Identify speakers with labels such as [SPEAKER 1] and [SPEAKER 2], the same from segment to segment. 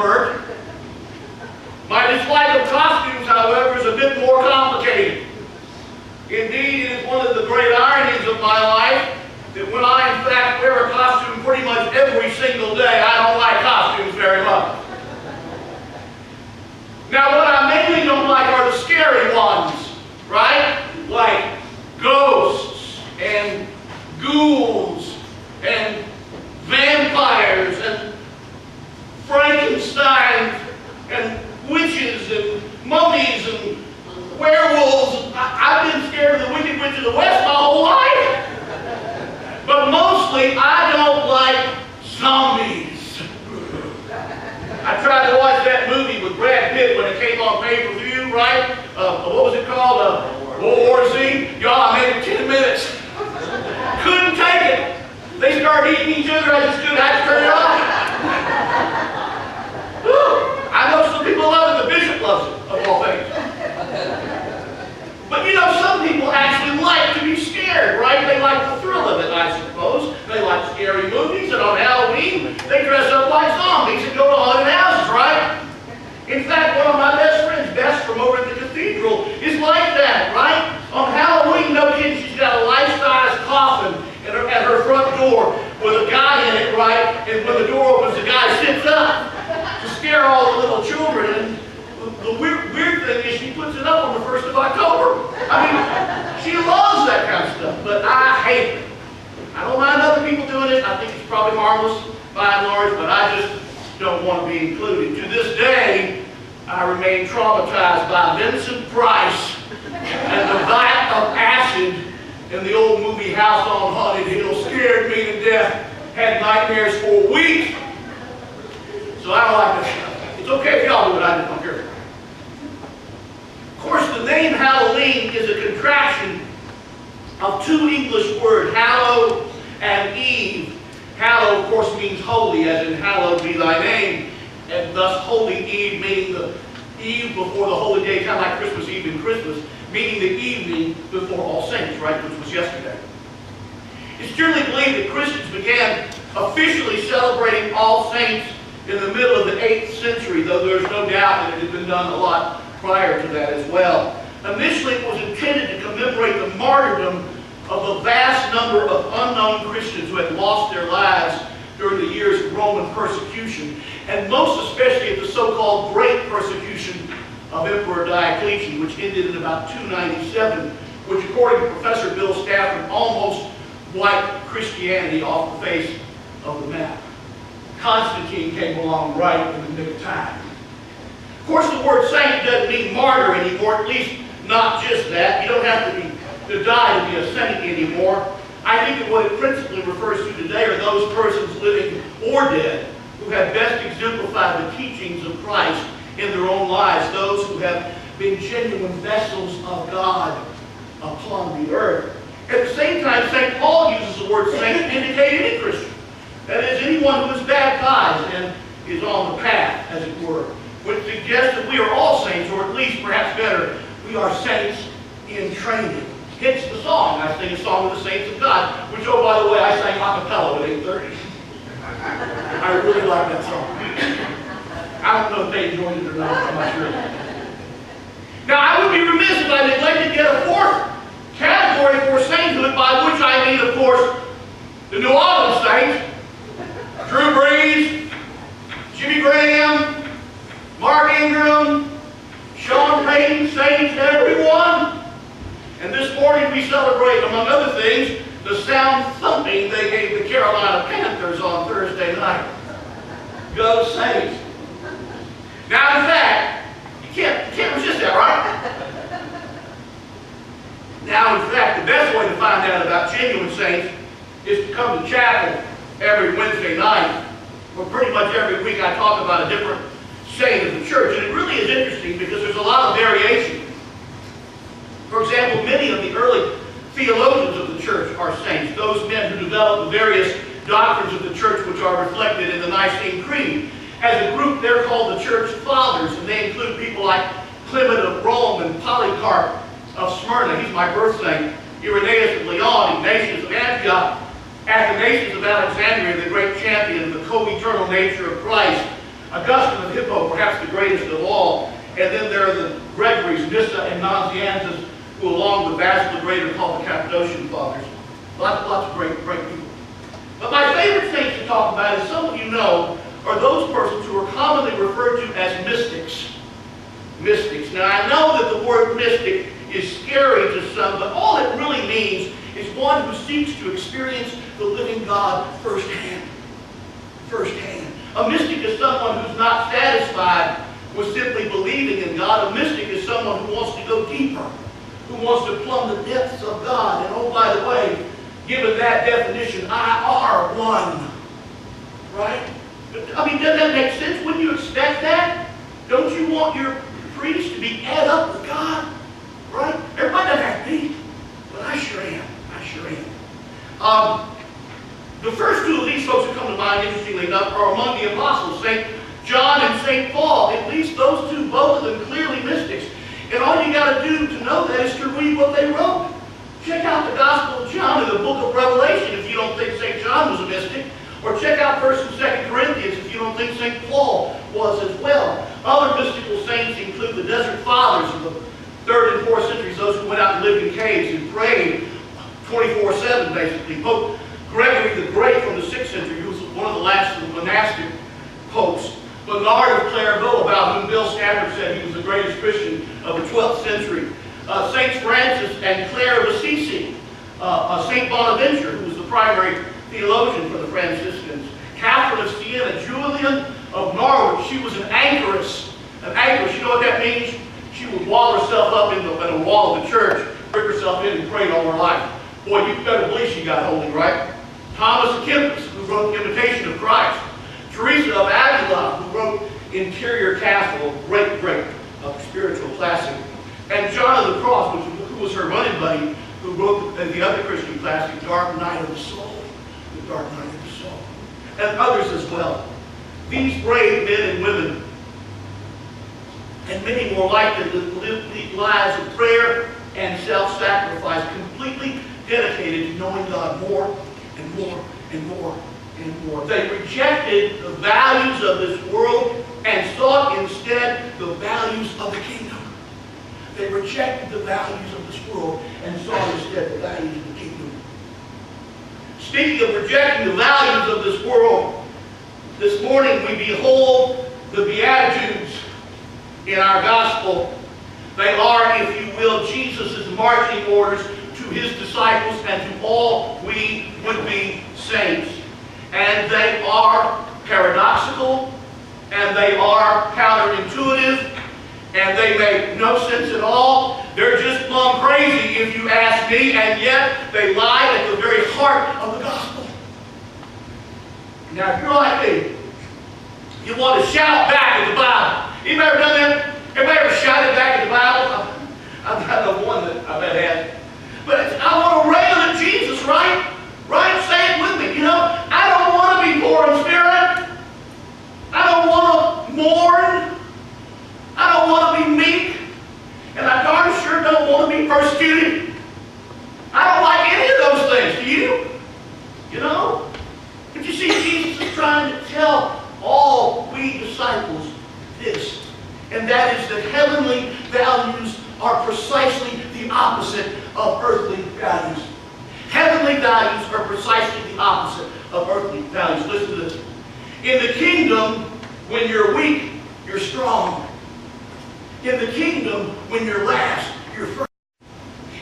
[SPEAKER 1] expert. My dislike of costumes, however, is a bit more complicated. Indeed, it is one of the great ironies of my life that when I, in fact, wear a costume pretty much every single day, I don't like costumes very much. Now, what I mainly don't like are the scary ones, right? Like ghosts and ghouls and vampires and Frankenstein and witches and mummies and werewolves. I've been scared of the Wicked Witch of the West my whole life. But mostly, I don't like zombies. I tried to watch that movie with Brad Pitt when it came on pay-per-view, right? What was it called? World War Z? Y'all, I made it 10 minutes. Couldn't take it. They started eating each other. I just couldn't. I had to turn it off. I know some people love it. The bishop loves it, of all things. But you know, some people actually like to be scared, right? They like the thrill of it, I suppose. They like scary movies, and on Halloween, they dress up like zombies and go to haunted houses, right? In fact, one of my best friends, Bess from over at the cathedral, is like that, right? On Halloween, no kidding, she's got a life-size coffin at her front door with a guy in it, right? And when the door opens, the guy sits up to scare all the little children. And the weird thing is she puts it up on the 1st of October. I mean, she loves that kind of stuff, but I hate it. I don't mind other people doing it. I think it's probably harmless by and large, but I just don't want to be included. To this day, I remain traumatized by Vincent Price and the vat of acid in the old movie House on Haunted Hill. Scared me to death. Had nightmares for a week. So I don't like this stuff. It's okay if y'all do it. I just don't care. Of course, the name Halloween is a contraction of two English words, hallow and eve. Hallow, of course, means holy, as in hallowed be thy name, and thus Holy Eve, meaning the eve before the holy day, kind of like Christmas Eve and Christmas, meaning the evening before All Saints, right, which was yesterday. It's generally believed that Christians began officially celebrating All Saints in the middle of the 8th century, though there's no doubt that it had been done a lot prior to that as well. Initially, it was intended to commemorate the martyrdom of a vast number of unknown Christians who had lost their lives during the years of Roman persecution, and most especially at the so-called Great Persecution of Emperor Diocletian, which ended in about 297, which, according to Professor Bill Stafford, almost wiped Christianity off the face of the map. Constantine came along right in the nick of time. Of course, the word saint doesn't mean martyr anymore, at least not just that. You don't have to die to be a saint anymore. I think that what it principally refers to today are those persons living or dead who have best exemplified the teachings of Christ in their own lives, those who have been genuine vessels of God upon the earth. At the same time, St. Paul uses the word saint to indicate any Christian. That is, anyone who is baptized and is on the path, as it were, which suggests that we are all saints, or at least, perhaps better, we are saints in training. Hence the song. I sing a song of the saints of God, which, oh, by the way, I sang a cappella at 8:30. I really like that song. I don't know if they enjoyed it or not. I'm not sure. Now, I would be remiss if I neglected yet a fourth category for sainthood, by which I mean, of course, the New Orleans Saints. Drew Brees, Jimmy Graham, Mark Ingram, Sean Payton, Saints, everyone. And this morning we celebrate, among other things, the sound thumping they gave the Carolina Panthers on Thursday night. Go Saints. Now, in fact, you can't resist that, right? Now, in fact, the best way to find out about genuine saints is to come to chapel every Wednesday night, where pretty much every week I talk about a different saint of the church. And it really is interesting because there's a lot of variation. For example, many of the early theologians of the church are saints, those men who developed the various doctrines of the church which are reflected in the Nicene Creed. As a group, they're called the Church Fathers, and they include people like Clement of Rome and Polycarp of Smyrna. He's my birth saint. Irenaeus of Lyon, Ignatius of Antioch, Athanasius of Alexandria, the great champion of the co-eternal nature of Christ. Augustine of Hippo, perhaps the greatest of all. And then there are the Gregories, Nyssa, and Nazianzus, who along with Basil the Great are called the Cappadocian Fathers. Lots of great people. But my favorite thing to talk about, as some of you know, are those persons who are commonly referred to as mystics. Mystics. Now I know that the word mystic is scary to some, but all it really means is one who seeks to experience the living God firsthand. Firsthand. A mystic is someone who's not satisfied with simply believing in God. A mystic is someone who wants to go deeper, who wants to plumb the depths of God. And oh, by the way, given that definition, I are one. Right? I mean, doesn't that make sense? Wouldn't you expect that? Don't you want your priest to be add up with God? Right? Everybody doesn't have to be, but I sure am. I sure am. The first two of these folks who come to mind, interestingly enough, are among the apostles, St. John and St. Paul. At least those two, both of them clearly mystics. And all you got to do to know that is to read what they wrote. Check out the Gospel of John and the book of Revelation if you don't think St. John was a mystic. Or check out 1st and 2nd Corinthians if you don't think St. Paul was as well. Other mystical saints include the Desert Fathers of the 3rd and 4th centuries, those who went out and lived in caves and prayed 24/7 basically. Pope Gregory the Great from the 6th century, who was one of the last of the monastic popes. Bernard of Clairvaux, about whom Bill Stafford said he was the greatest Christian of the 12th century. Saints Francis and Clare of Assisi. St. Bonaventure, who was the primary theologian for the Franciscans. Catherine of Siena. Julian of Norwich. She was an anchoress. An anchoress, you know what that means? She would wall herself up in a wall of the church, brick herself in and prayed all her life. Boy, you better believe she got holy, right? Thomas à Kempis, who wrote Imitation of Christ. Teresa of Avila, who wrote Interior Castle, a great spiritual classic. And John of the Cross, who was her running buddy, who wrote the other Christian classic, Dark Night of the Soul. The Dark Night of the Soul. And others as well. These brave men and women, and many more like them, live lives of prayer and self-sacrifice, completely dedicated to knowing God more and more and more and more. They rejected the values of this world and sought instead the values of the kingdom. They rejected the values of this world and sought instead the values of the kingdom. Speaking of rejecting the values of this world, this morning we behold the Beatitudes in our gospel. They are, if you will, Jesus' marching orders to his disciples and to all we would-be saints. And they are paradoxical, and they are counterintuitive, and they make no sense at all. They're just plumb crazy if you ask me, and yet they lie at the very heart of the gospel. Now, if you're like me, you want to shout back at the Bible. Anybody ever done that? Everybody ever shouted back at the Bible? I've got the one that I bet has. But I want to rail at Jesus, right? Right? Say it with me. You know, I don't want to be poor in spirit. I don't want to mourn. I don't want to be meek. And I darn sure don't want to be persecuted. I don't like any of those things. Do you? You know? But you see, Jesus is trying to tell all we disciples this. And that is that heavenly values are precisely the opposite of earthly values. Heavenly values are precisely the opposite of earthly values. Listen to this. In the kingdom, when you're weak, you're strong. In the kingdom, when you're last, you're first.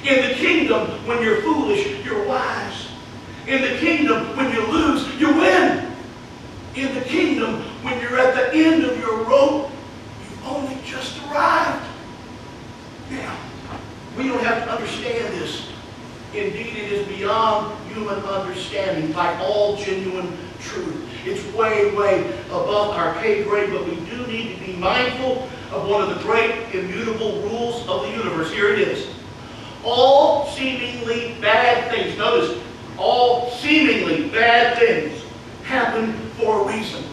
[SPEAKER 1] In the kingdom, when you're foolish, you're wise. In the kingdom, when you lose, you win. In the kingdom, when you're at the end of your rope, you've only just arrived. Now, we don't have to understand this. Indeed, it is beyond human understanding by all genuine truth. It's way, way above our pay grade, but we do need to be mindful of one of the great immutable rules of the universe. Here it is. All seemingly bad things, notice, all seemingly bad things happen for a reason.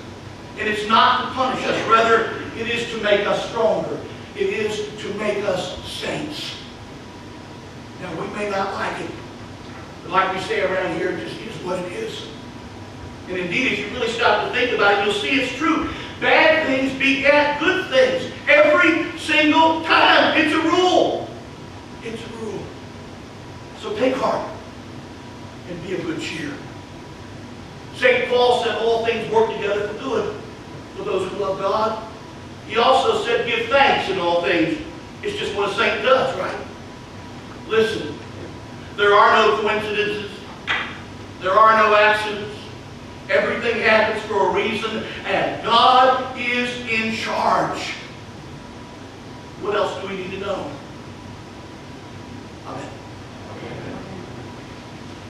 [SPEAKER 1] And it's not to punish us. Rather, it is to make us stronger. It is to make us saints. Now, we may not like it, but like we say around here, it just is what it is. And indeed, if you really stop to think about it, you'll see it's true. Bad things beget good things. Every single time. It's a rule. It's a rule. So take heart and be of good cheer. St. Paul said all things work together for good for those who love God. He also said give thanks in all things. It's just what a saint does, right? Listen, there are no coincidences. There are no accidents. Everything happens for a reason, and God is in charge. What else do we need to know?